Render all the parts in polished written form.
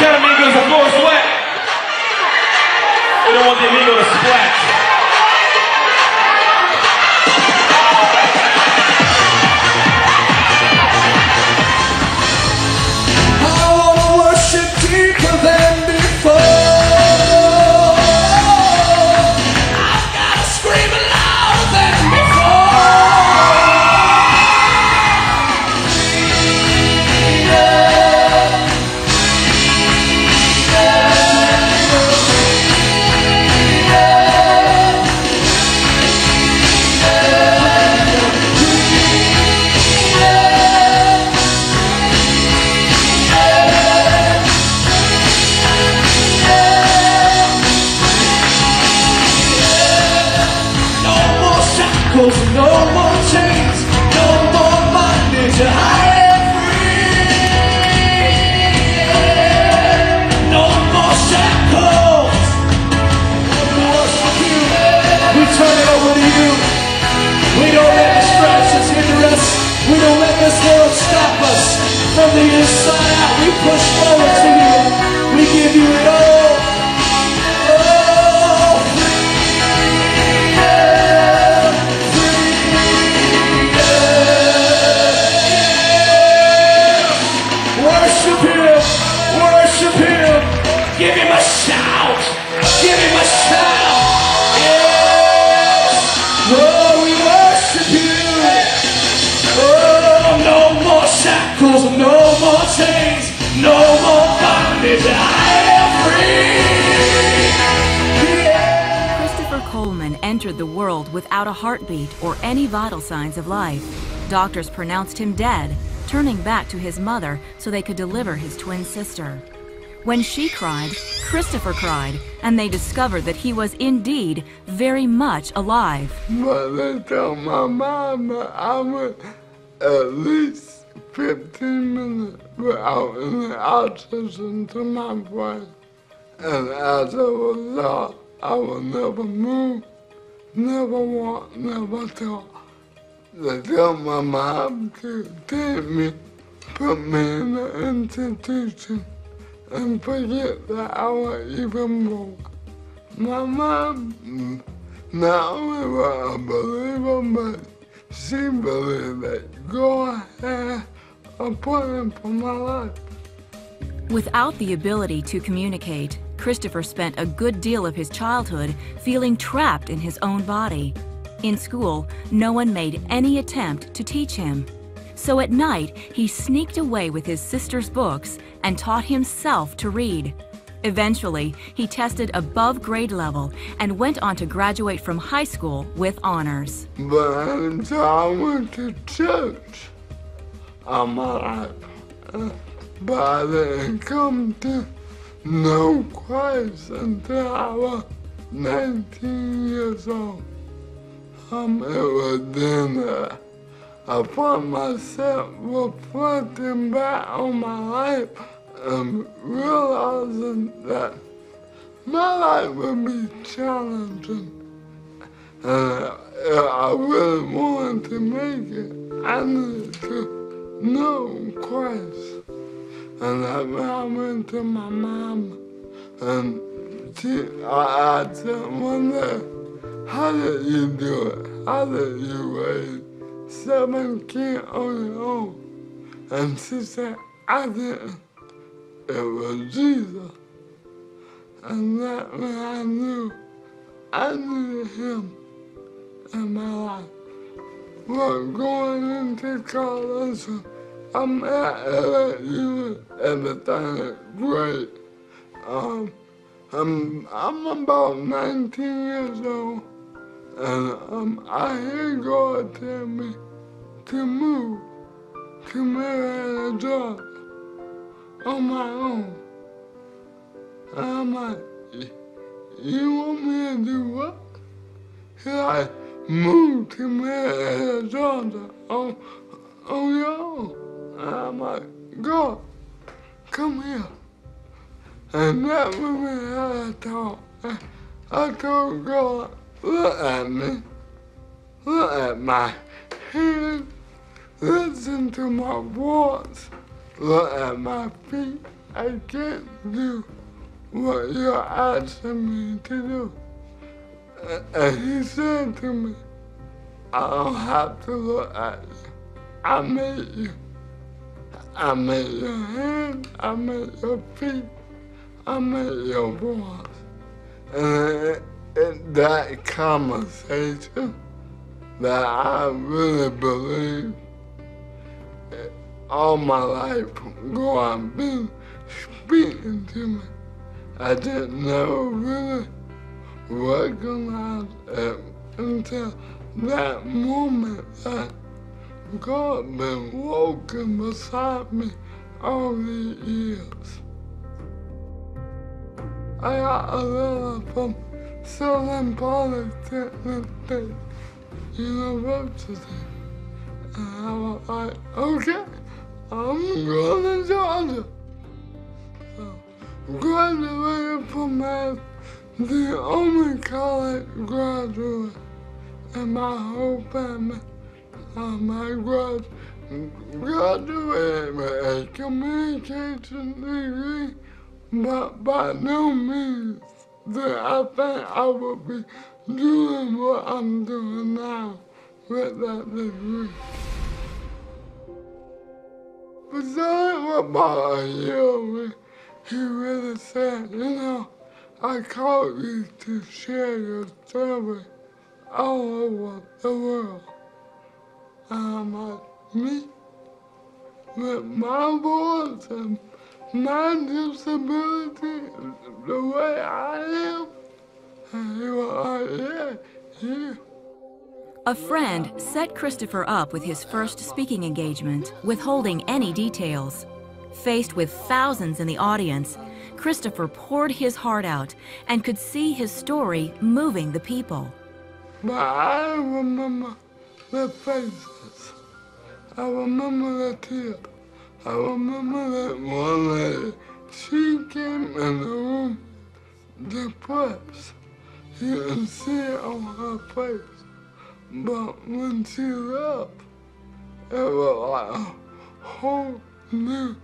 kind of mingo is the floor sweat? We don't want the mingo to splat. No more chains, no more bondage, I am free. No more shackles. We worship you. We turn it over to you. We don't let distractions hinder us. We don't let this world stop us. From the inside out, we push forward to you. We give you it all. Give him a shout! Give him a shout! Yes! Oh, we worship you! Oh, no more shackles, no more chains, no more bondage, I am free! Christopher Coleman entered the world without a heartbeat or any vital signs of life. Doctors pronounced him dead, turning back to his mother so they could deliver his twin sister. When she cried, Christopher cried, and they discovered that he was indeed very much alive. But they told my mom that I was at least 15 minutes without any oxygen to my brain. And as a result, I would never move, never walk, never talk. They told my mom to take me, put me in an institution, and forget that I was even born. My mom not only was a believer, but she believed that God had a plan for my life. Without the ability to communicate, Christopher spent a good deal of his childhood feeling trapped in his own body. In school, no one made any attempt to teach him. So at night, he sneaked away with his sister's books and taught himself to read. Eventually, he tested above grade level and went on to graduate from high school with honors. But until I went to church all my life, but I didn't come to know Christ until I was 19 years old. It was then that I found myself reflecting back on my life and realizing that my life would be challenging. And if I really wanted to make it, I needed to know Christ. And I went to my mom, and I asked her one day, how did you do it? How did you raise 7 kids on your own? And she said, I didn't. It was Jesus. And that's when I knew I needed him in my life. Well, going into college, I'm at LSU, everything is great. I'm about 19 years old, and I hear God tell me to move to Marietta, Georgia, on my own. And I'm like, you want me to do what? He's like, move to Marietta, Georgia, on your own. And I'm like, God, come here. And that was when I talked. I told God, look at me, look at my hands, listen to my voice, look at my feet, I can't do what you're asking me to do. And he said to me, I don't have to look at you. I made you. I made your hands, I made your feet, I made your voice. And in that conversation that I really believe all my life God been speaking to me. I didn't never really recognize it until that moment that God been walking beside me all these years. I got a letter from Southern Polytechnic State University. And I was like, okay, I'm going to Georgia. So, graduated from that, the only college graduate in my whole family. I graduated with a communication degree, but by no means did I think I would be doing what I'm doing now with that degree. But so it was about a year when he really said, you know, I called you to share your story all over the world. I'm like, me? With my voice and my disability, the way I am? And he was like, yeah. A friend set Christopher up with his first speaking engagement, withholding any details. Faced with thousands in the audience, Christopher poured his heart out and could see his story moving the people. But I remember the faces. I remember the tears. I remember that one lady. She came in the room depressed. You can see it on her face. But when she left, it was like a whole new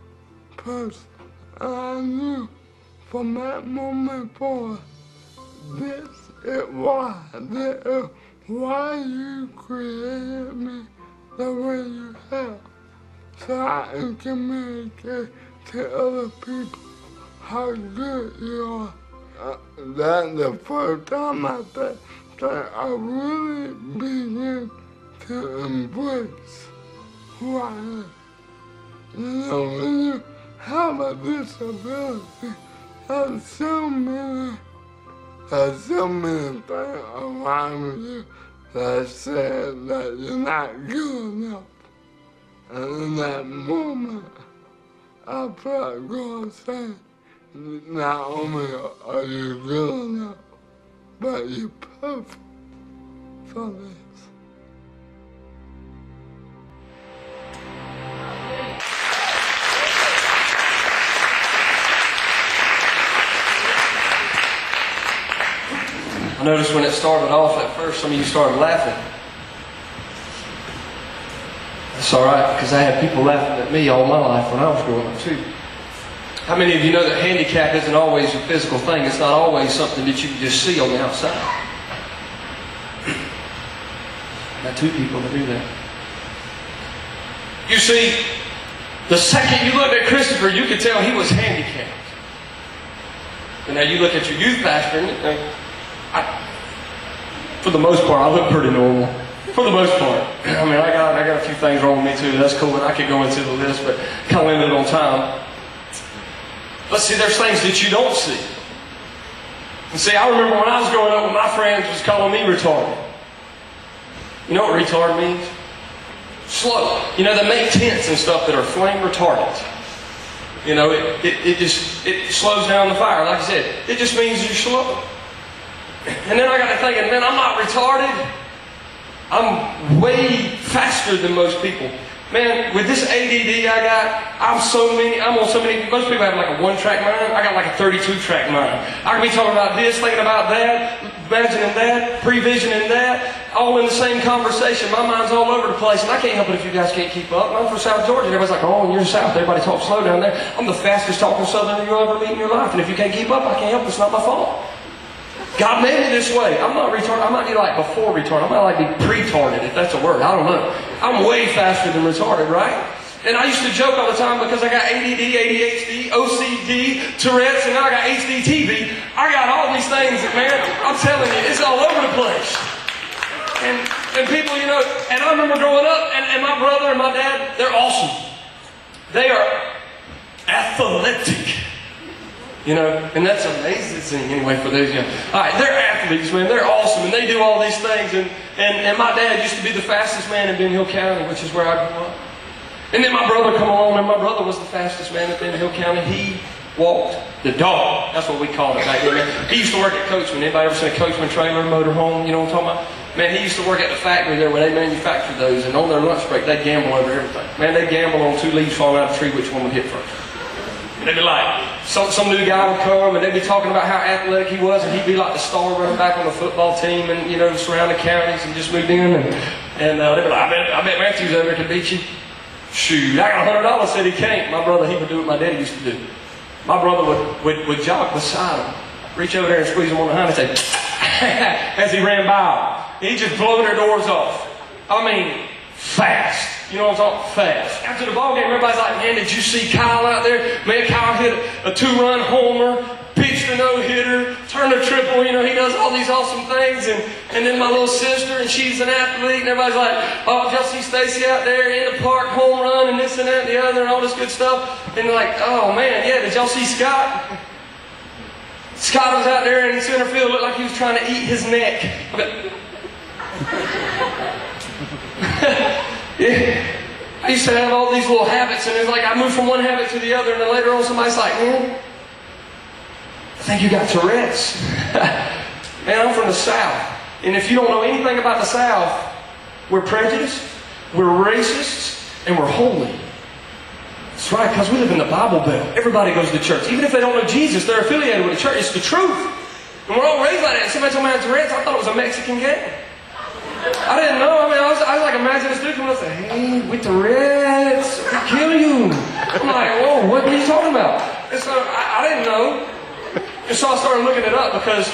person. And I knew from that moment forward, this is why you created me the way you have. So I can communicate to other people how good you are. That's the first time I think that I really began to embrace who I am. You know, when you have a disability, there's so many things around you that said that you're not good enough. And in that moment, I felt God saying, not only are you good enough, but you're perfect for this. I noticed when it started off at first, some of you started laughing. That's all right, because I had people laughing at me all my life when I was growing up too. How many of you know that handicap isn't always a physical thing? It's not always something that you can just see on the outside. I got two people that do that. You see, the second you looked at Christopher, you could tell he was handicapped. And now you look at your youth pastor, and for the most part, I look pretty normal. For the most part. I mean, I got a few things wrong with me too. That's cool, and I could go into the list, but kind of limited on time. But see, there's things that you don't see. And see, I remember when I was growing up, when my friends was calling me retarded. You know what retard means? Slow. You know, they make tents and stuff that are flame retardant. You know, it slows down the fire. Like I said, it just means you're slow. And then I got to thinking, man, I'm not retarded. I'm way faster than most people. Man, with this ADD I got, I'm on so many, most people have like a 1-track mind. I got like a 32-track mind. I can be talking about this, thinking about that, imagining that, previsioning that, all in the same conversation. My mind's all over the place, and I can't help it if you guys can't keep up. I'm from South Georgia, and everybody's like, oh, you're South, everybody talks slow down there. I'm the fastest talking Southerner you'll ever meet in your life, and if you can't keep up, I can't help it, it's not my fault. God made me this way. I'm not retarded. I might be like before retarded. I might like be pre-tarded, if that's a word. I don't know. I'm way faster than retarded, right? And I used to joke all the time because I got ADD, ADHD, OCD, Tourette's, and now I got HD-TV. I got all these things, man, I'm telling you, it's all over the place. And people, you know, and I remember growing up, and my brother and my dad, they're awesome. They are athletic. You know, and that's amazing anyway for those young. All right, they're athletes, man. They're awesome, and they do all these things. And my dad used to be the fastest man in Ben Hill County, which is where I grew up. And then my brother come along, and my brother was the fastest man in Ben Hill County. He walked the dog. That's what we called it back then. Man. He used to work at Coachman. Anybody ever seen a Coachman trailer, motor home? You know what I'm talking about? Man, he used to work at the factory there where they manufactured those, and on their lunch break, they'd gamble over everything. Man, they'd gamble on 2 leaves falling out of a tree, which one would hit first. And they'd be like, some new guy would come, and they'd be talking about how athletic he was, and he'd be like the star running back on the football team, and you know, surrounding counties, and just moved in, and they'd be like, I bet Matthews over there can beat you. Shoot, I got $100, said he can't. My brother, he would do what my daddy used to do. My brother would jog beside him, reach over there and squeeze him on the hand and say, as he ran by him. He'd just blow their doors off. I mean, fast. You know what I'm talking? Fast. After the ball game, everybody's like, man, did you see Kyle out there? Man, Kyle hit a 2-run homer, pitched a no-hitter, turned a triple. You know, he does all these awesome things. And then my little sister, and she's an athlete, and everybody's like, oh, did y'all see Stacy out there in the park, home run, and this and that and the other, and all this good stuff? And they're like, oh, man, yeah, did y'all see Scott? Scott was out there in center field, looked like he was trying to eat his neck. Yeah. I used to have all these little habits, and it's like I moved from one habit to the other, and then later on somebody's like, man, I think you got Tourette's. Man, I'm from the South. And if you don't know anything about the South, we're prejudiced, we're racists, and we're holy. That's right, because we live in the Bible Belt. Everybody goes to church. Even if they don't know Jesus, they're affiliated with the church. It's the truth. And we're all raised like that. Somebody told me I had Tourette's, I thought it was a Mexican game. I didn't know. I mean, I was like, imagine this dude coming up and say, hey, with Tourette's, I'll kill you. I'm like, whoa, what are you talking about? And so I didn't know. And so I started looking it up because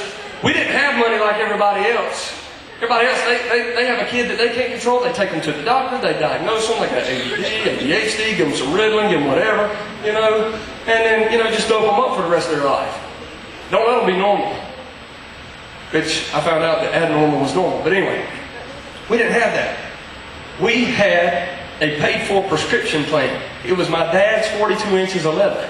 we didn't have money like everybody else. Everybody else, they have a kid that they can't control. They take them to the doctor. They diagnose them. They got ADD, ADHD, give them some Ritalin, give them whatever, you know, and then, you know, just dope them up for the rest of their life. Don't let them be normal. Which I found out that abnormal was normal. But anyway, we didn't have that. We had a paid-for prescription plan. It was my dad's 42 inches of leather.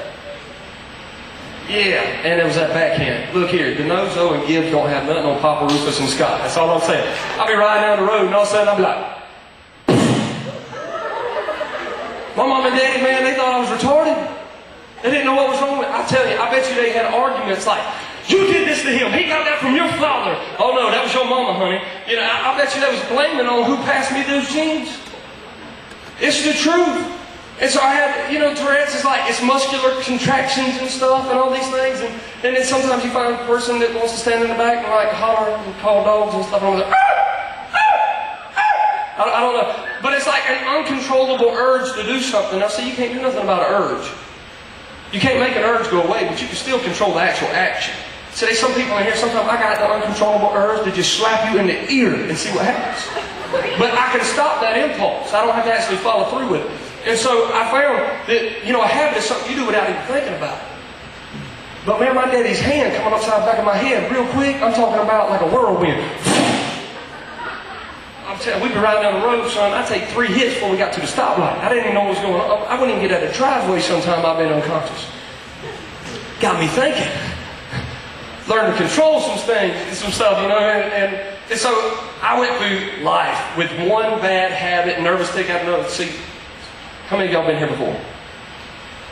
Yeah, and it was that backhand. Look here, DeNozo and Gibbs don't have nothing on Papa, Rufus, and Scott. That's all I'm saying. I'll be riding down the road, and all of a sudden I'll be like, my mom and daddy, man, they thought I was retarded. They didn't know what was wrong with me. I tell you, I bet you they had arguments like, you did this to him. He got that from your father. Oh no, that was your mama, honey. You know, I bet you that was blaming on who passed me those genes. It's the truth. And so I had, you know, Tourette's is like, it's muscular contractions and stuff and all these things. And then sometimes you find a person that wants to stand in the back and like holler and call dogs and stuff. And I'm like, I don't know. But it's like an uncontrollable urge to do something. Now see, you can't do nothing about an urge. You can't make an urge go away, but you can still control the actual action. So there's some people in here, sometimes I got the uncontrollable urge to just slap you in the ear and see what happens. But I can stop that impulse. I don't have to actually follow through with it. And so I found that, you know, a habit is something you do without even thinking about it. But man, my daddy's hand coming upside the back of my head real quick, I'm talking about like a whirlwind. I'm telling you, we'd be riding down the road, son. I'd take 3 hits before we got to the stoplight. I didn't even know what was going on. I wouldn't even get out of the driveway sometime I've been unconscious. Got me thinking. Learned to control some things and some stuff, you know, and so I went through life with one bad habit, nervous tick after another. See, how many of y'all been here before?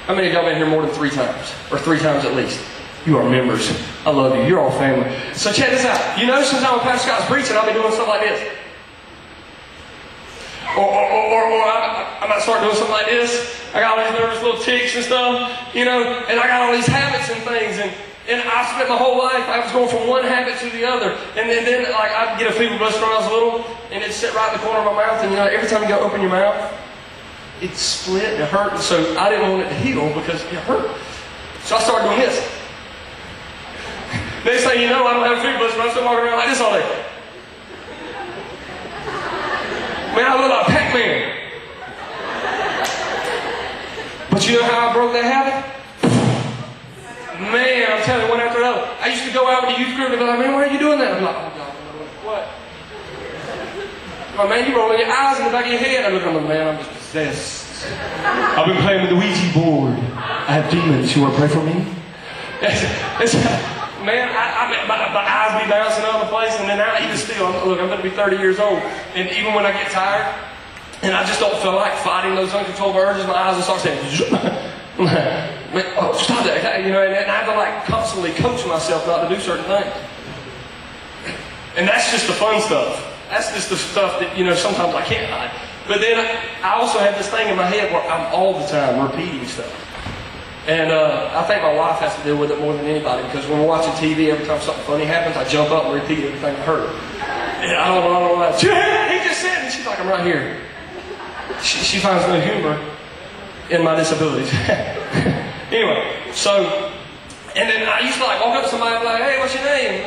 How many of y'all been here more than 3 times? Or 3 times at least? You are members. I love you. You're all family. So check this out. You know, sometimes when Pastor Scott's preaching, I'll be doing stuff like this. Or I might start doing something like this. I got all these nervous little ticks and stuff, you know, and I got all these habits and things, and And I spent my whole life, I was going from one habit to the other. And then like, I'd get a fever blast when I was little, and it'd sit right in the corner of my mouth. And you know, every time you go open your mouth, it split and it hurt. And so I didn't want it to heal because it hurt. So I started doing this. Next thing you know, I don't have a fever blast, but I'm still walking around like this all day. Man, I look like Pac-Man. But you know how I broke that habit? Man, I'm telling you, one after another. I used to go out with the youth group and they'd be like, man, why are you doing that? I'm like, oh God, what? Oh man, you rolling your eyes in the back of your head. I look at them, man, I'm just possessed. I've been playing with the Ouija board. I have demons. You want to pray for me? Man, my eyes be bouncing all over the place, and then even still, look, I'm going to be 30 years old, and even when I get tired, and I just don't feel like fighting those uncontrollable urges, my eyes will start saying, man, oh, stop that, you know, and I have to like constantly coach myself not to do certain things. And that's just the fun stuff. That's just the stuff that, you know, sometimes I can't hide. But then I also have this thing in my head where I'm all the time repeating stuff. And I think my wife has to deal with it more than anybody, because when we're watching TV, every time something funny happens, I jump up and repeat everything I heard. And I don't know why. He just said, and she's like, I'm right here. She finds no humor in my disabilities. Anyway, so, and then I used to like walk up to somebody and be like, hey, what's your name?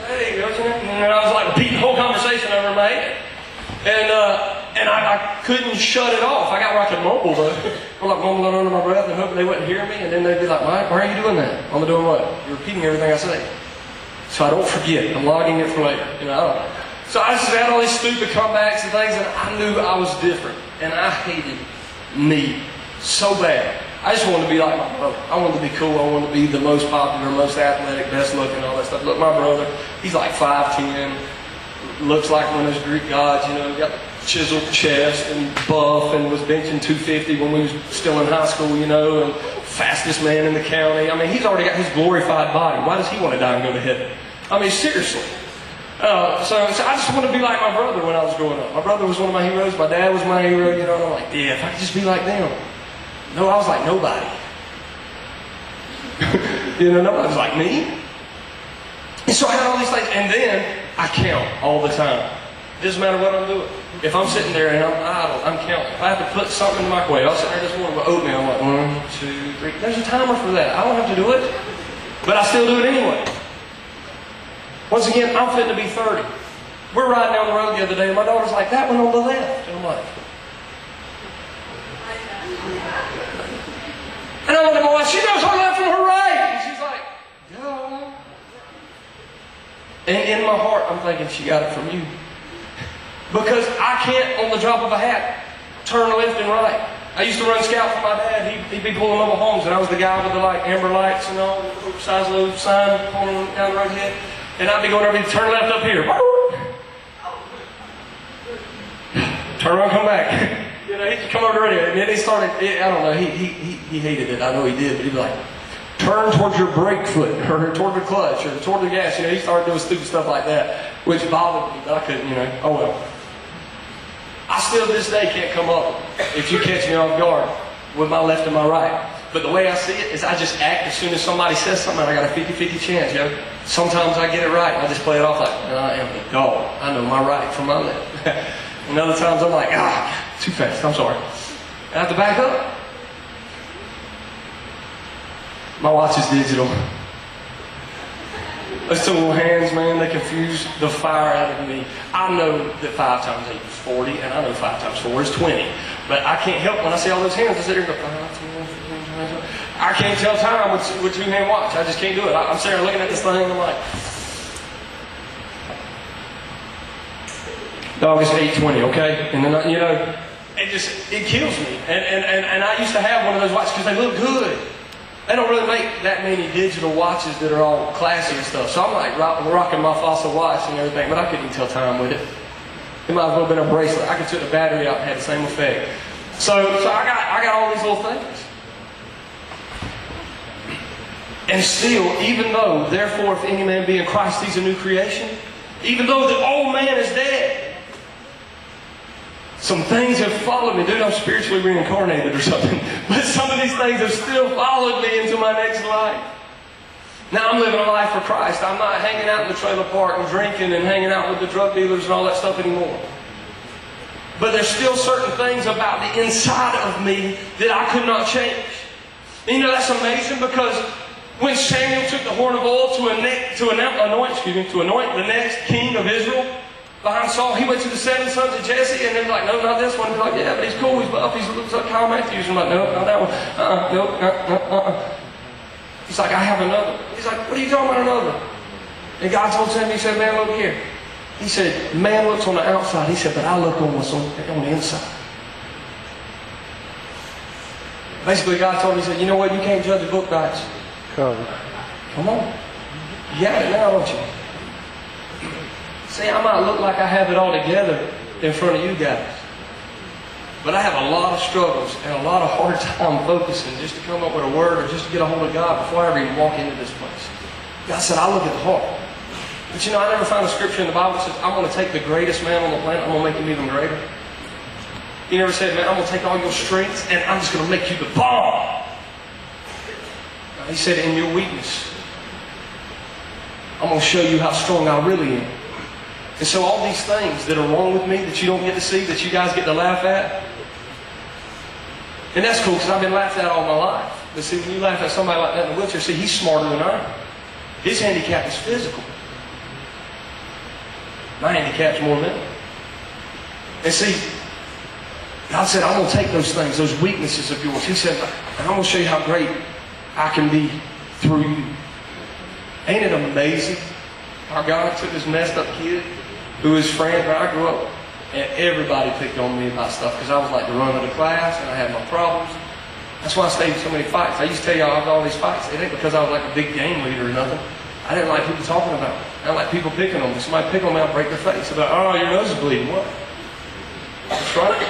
Hey, what's your name? And I was like repeating the whole conversation over in my head. And I couldn't shut it off. I got where I could mumble though. I'm like mumbling under my breath and hoping they wouldn't hear me. And then they'd be like, why are you doing that? I'm doing what? You're repeating everything I say. So I don't forget. I'm logging it for later. You know, I don't know. So I just had all these stupid comebacks and things, and I knew I was different. And I hated me so bad. I just wanted to be like my brother. I wanted to be cool. I wanted to be the most popular, most athletic, best looking, all that stuff. Look, my brother, he's like 5'10", looks like one of those Greek gods, you know, he got chiseled chest and buff and was benching 250 when we was still in high school, you know, and fastest man in the county. I mean, he's already got his glorified body. Why does he want to die and go to heaven? I mean, seriously. So I just want to be like my brother when I was growing up. My brother was one of my heroes. My dad was my hero, you know, and I'm like, yeah, if I could just be like them. No, I was like nobody. You know, nobody's like me. And so I had all these things, and then I count all the time. It doesn't matter what I'm doing. If I'm sitting there and I'm idle, I'm counting. If I have to put something in the microwave, I'll sit there this morning with oatmeal. I'm like, 1, 2, 3. There's a timer for that. I don't have to do it, but I still do it anyway. Once again, I'm fitting to be 30. We're riding down the road the other day, and my daughter's like, that one on the left. And I'm like, and I look at my wife, she knows her left from her right. And she's like, duh. And in my heart, I'm thinking, she got it from you. Because I can't, on the drop of a hat, turn left and right. I used to run scout for my dad. He'd be pulling mobile homes, and I was the guy with the like amber lights and all, the size of those sign pulling down the road ahead. And I'd be going over and turn left up here. Turn around, come back. You know, he'd come over the radio, and then he started, I don't know, he hated it. I know he did, but he'd be like, turn towards your brake foot, or toward the clutch, or toward the gas. You know, he started doing stupid stuff like that, which bothered me, but I couldn't, you know, oh well. I still to this day can't come up, if you catch me off guard, with my left and my right. But the way I see it is I just act as soon as somebody says something, I got a 50-50 chance, yo. Sometimes I get it right, and I just play it off like, I am the dog. I know my right from my left. And other times I'm like, too fast, I'm sorry. I have to back up. My watch is digital. Those two little hands, man, they confuse the fire out of me. I know that 5 times 8 is 40, and I know 5 times 4 is 20. But I can't help when I see all those hands, I sit there and go, 5, 10, 15, 20. I can't tell time with two-hand watch. I just can't do it. I'm sitting there looking at this thing, and I'm like, dog, it's 8:20, okay? And then, you know, it kills me. And I used to have one of those watches because they look good. They don't really make that many digital watches that are all classy and stuff. So I'm like rocking my Fossil watch and everything, but I couldn't even tell time with it. It might as well have been a bracelet. I could take the battery out and have the same effect. So I got all these little things. And still, even though, therefore, if any man be in Christ, he's a new creation. Even though the old man is dead. Some things have followed me. Dude, I'm spiritually reincarnated or something. But some of these things have still followed me into my next life. Now I'm living a life for Christ. I'm not hanging out in the trailer park and drinking and hanging out with the drug dealers and all that stuff anymore. But there's still certain things about the inside of me that I could not change. And you know, that's amazing, because when Samuel took the horn of oil to anoint the next king of Israel behind Saul, he went to the 7 sons of Jesse, and they're like, no, not this one. He's like, yeah, but he's cool, he's buff, he looks like Kyle Matthews. I'm like, no, not that one. He's like, I have another. He's like, what are you talking about, another? And God told Samuel, he said, man, look here. He said, man looks on the outside. He said, but I look on what's on the inside. Basically, God told me, he said, you know what, you can't judge a book by its cover. Come on. You got it now, don't you? See, I might look like I have it all together in front of you guys, but I have a lot of struggles and a lot of hard time focusing just to come up with a word or just to get a hold of God before I ever even walk into this place. God said, I look at the heart. But you know, I never found a scripture in the Bible that says, I'm going to take the greatest man on the planet, I'm going to make him even greater. He never said, man, I'm going to take all your strengths and I'm just going to make you the bomb. No, he said, in your weakness, I'm going to show you how strong I really am. And so all these things that are wrong with me that you don't get to see, that you guys get to laugh at, and that's cool because I've been laughed at all my life. But see, when you laugh at somebody like that in a wheelchair, see, he's smarter than I am. His handicap is physical. My handicap's more mental. And see, God said, I'm going to take those things, those weaknesses of yours. He said, and I'm going to show you how great I can be through you. Ain't it amazing how God took this messed up kid who was friend when I grew up, and everybody picked on me about stuff because I was like the run of the class and I had my problems. That's why I stayed in so many fights. I used to tell y'all I had all these fights. It ain't because I was like a big gang leader or nothing. I didn't like people talking about me. I didn't like people picking on me. Somebody pick on me, I'll break their face. About, oh, your nose is bleeding. What? That's right.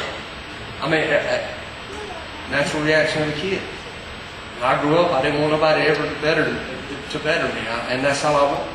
I mean, natural reaction of a kid. When I grew up, I didn't want nobody ever to better me, and that's how I was.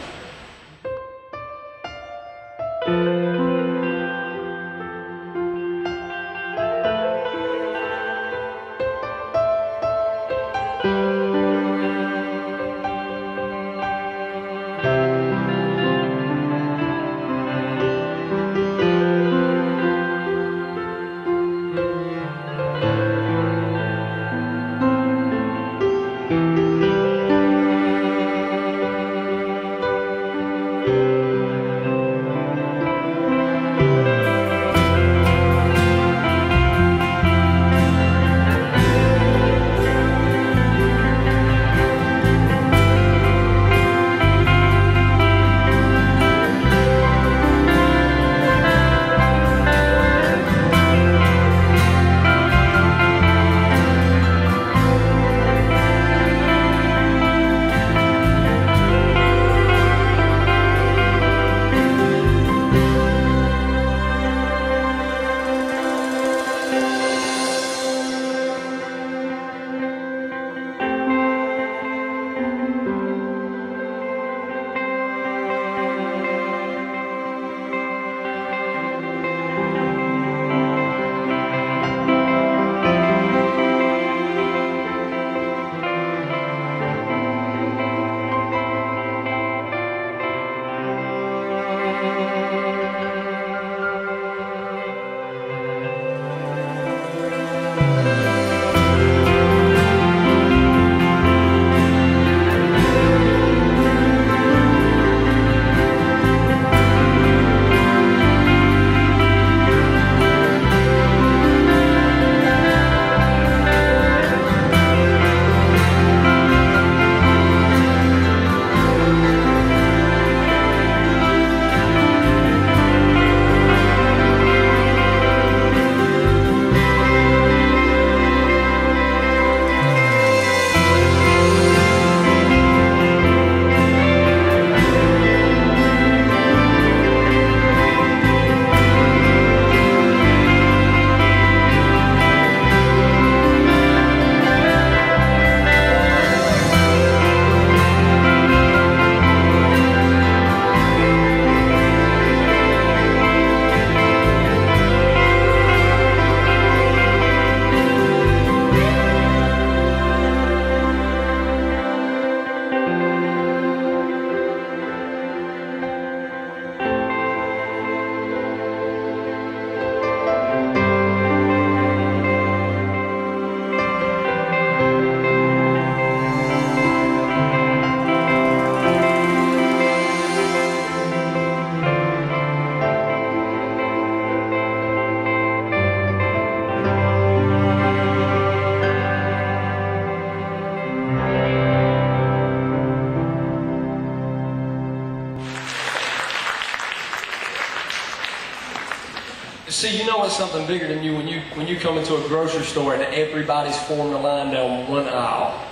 See, you know it's something bigger than you when you come into a grocery store and everybody's forming a line down one aisle.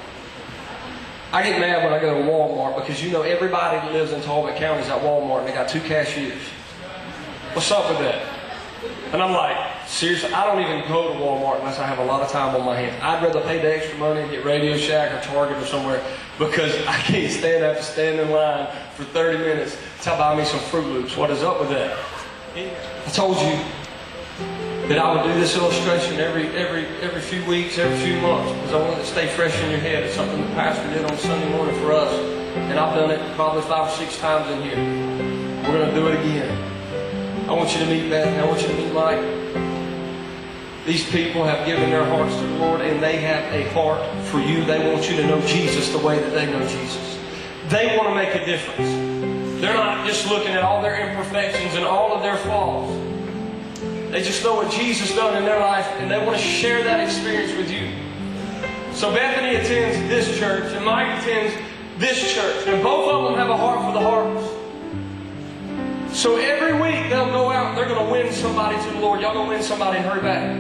I get mad when I go to Walmart because you know everybody that lives in Talbot County is at Walmart and they got 2 cashiers. What's up with that? And I'm like, seriously, I don't even go to Walmart unless I have a lot of time on my hands. I'd rather pay the extra money and get Radio Shack or Target or somewhere because I can't stand in line for 30 minutes to buy me some Fruit Loops. What is up with that? I told you that I would do this illustration every few weeks, every few months, because I want it to stay fresh in your head. It's something the pastor did on Sunday morning for us, and I've done it probably 5 or 6 times in here. We're going to do it again. I want you to meet Bethany. I want you to meet Mike. These people have given their hearts to the Lord, and they have a heart for you. They want you to know Jesus the way that they know Jesus. They want to make a difference. They're not just looking at all their imperfections and all of their flaws. They just know what Jesus done in their life, and they want to share that experience with you. So Bethany attends this church, and Mike attends this church, and both of them have a heart for the harvest. So every week they'll go out and they're going to win somebody to the Lord. Y'all going to win somebody and hurry back.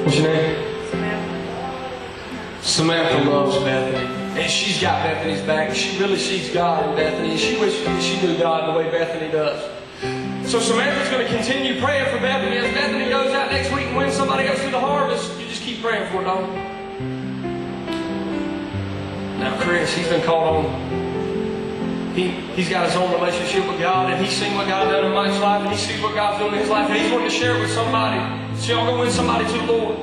What's your name? Samantha loves Bethany, and she's got Bethany's back. She really sees God in Bethany, and she wishes that she knew God the way Bethany does. So Samantha's going to continue praying for Bethany. As Bethany goes out next week and wins somebody else to the harvest, you just keep praying for it, dog. Now Chris, he's been called on. He's got his own relationship with God, and he's seen what God done in Mike's life, and he sees what God's doing in his life, and he's wanting to share it with somebody. So y'all going to win somebody to the Lord.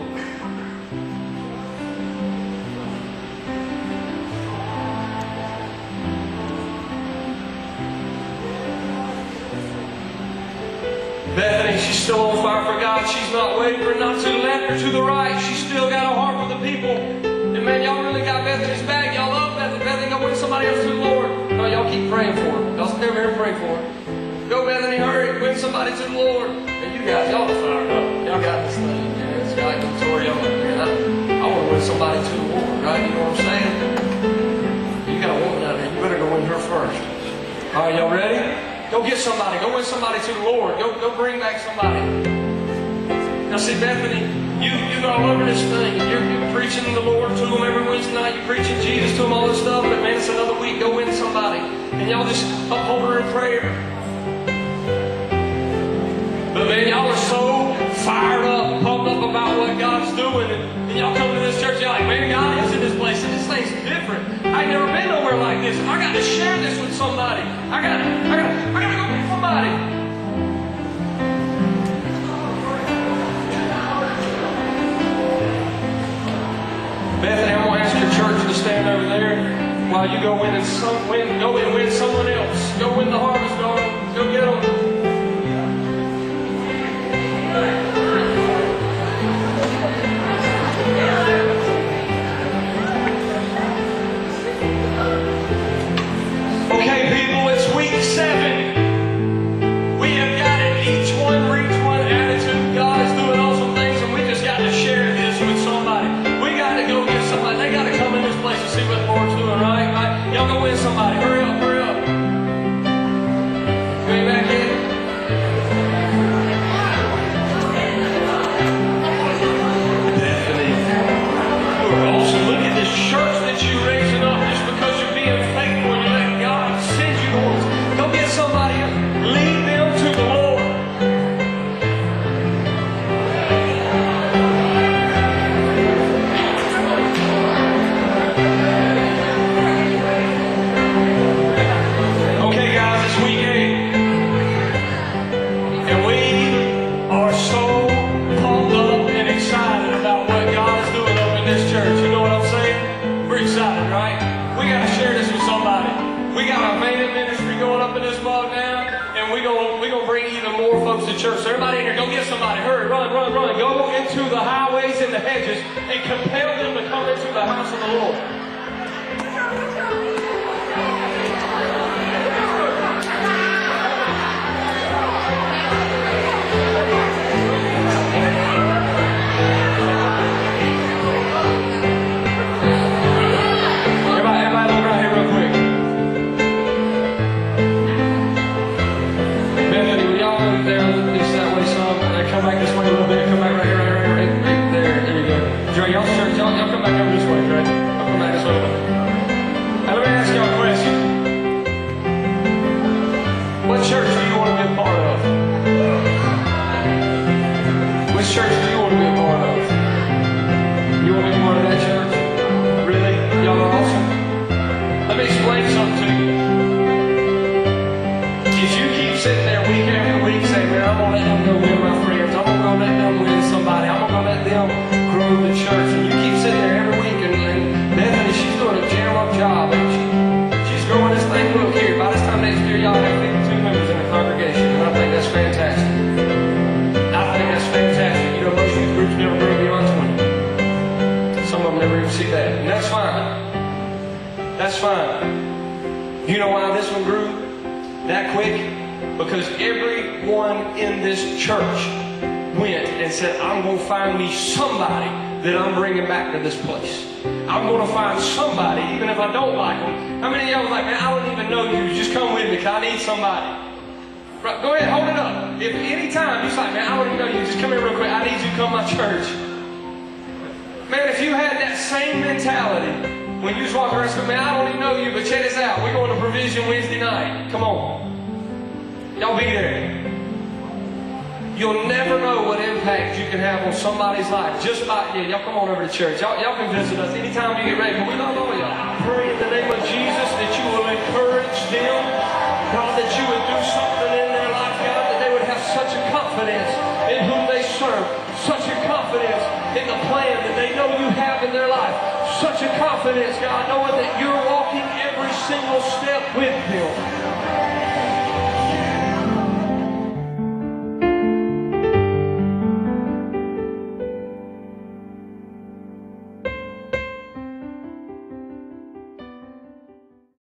Bethany, she's still on fire for God. She's not wavering, not to the left or to the right. She's still got a heart for the people. And man, y'all really got Bethany's back. Y'all love Bethany. Bethany gonna win somebody else to the Lord. No, y'all keep praying for her. Y'all stay over here and pray for her. Go, Bethany, hurry. Win somebody to the Lord. And you guys, y'all are fired up. Y'all got this thing. Man, it's got Victoria. Man, I want to win somebody to the Lord, right? You know what I'm saying? You got a woman out there. You better go win her first. All right, y'all ready? Go get somebody. Go win somebody to the Lord. Go bring back somebody. Now see, Bethany, you're all over this thing. You're preaching the Lord to them every Wednesday night. You're preaching Jesus to them, all this stuff. But man, it's another week. Go win somebody. And y'all just uphold her in prayer. But man, y'all are so fired up, pumped up about what God's doing. And y'all come to this church, you're like, man, God is in this place. And this thing's different. I've never been nowhere like this. I got to share this with somebody. I gotta go meet somebody. Bethany, I'm gonna ask your church to stand over there while you go in and go and win someone else. Go win the harvest, darling. Go get them. Okay, people, it's week 7. We have got it. Each one reach one attitude. God is doing awesome things, and we just got to share this with somebody. We got to go get somebody. They got to come in this place and see what the Lord's doing, right? Y'all go win somebody. Hurry up, hurry up. Bring back in. Bethany, you are awesome. Look at this church that you're raising up just because you're being faithful and you let God send you to us. Go get somebody else. Lead them to the Lord. Okay, guys, it's week 8. And we are so pumped up and excited about what God is doing up in this church. You know what I'm saying? We're excited, right? We got to share this with somebody. We got our van ministry going up in this mug now, and we're gonna bring even more folks to church. So everybody in here, go get somebody. Hurry, run, run, run. Go into the highways and the hedges and compel them to come into the house of the Lord. of y'all have 52 members in the congregation, and I think that's fantastic. I think that's fantastic. You know, most youth groups never grow beyond 20. Some of them never even see that, and that's fine. That's fine. You know why this one grew that quick? Because everyone in this church went and said, I'm going to find me somebody that I'm bringing back to this place. I'm going to find somebody, even if I don't like them. How many of y'all was like, man, I don't even know you. Just come with me because I need somebody. Right, go ahead, hold it up. If any time you're like, man, I don't even know you. Just come here real quick. I need you to come to my church. Man, if you had that same mentality when you was walking around saying, man, I don't even know you, but check this out. We're going to Provision Wednesday night. Come on. Y'all be there. You'll never know what impact you can have on somebody's life just by, yeah, y'all come on over to church. Y'all can visit us anytime you get ready. But we love all y'all. I pray in the name of Jesus that you will encourage them. God, that you would do something in their life, God, that they would have such a confidence in whom they serve, such a confidence in the plan that they know you have in their life, such a confidence, God, knowing that you're walking every single step with them.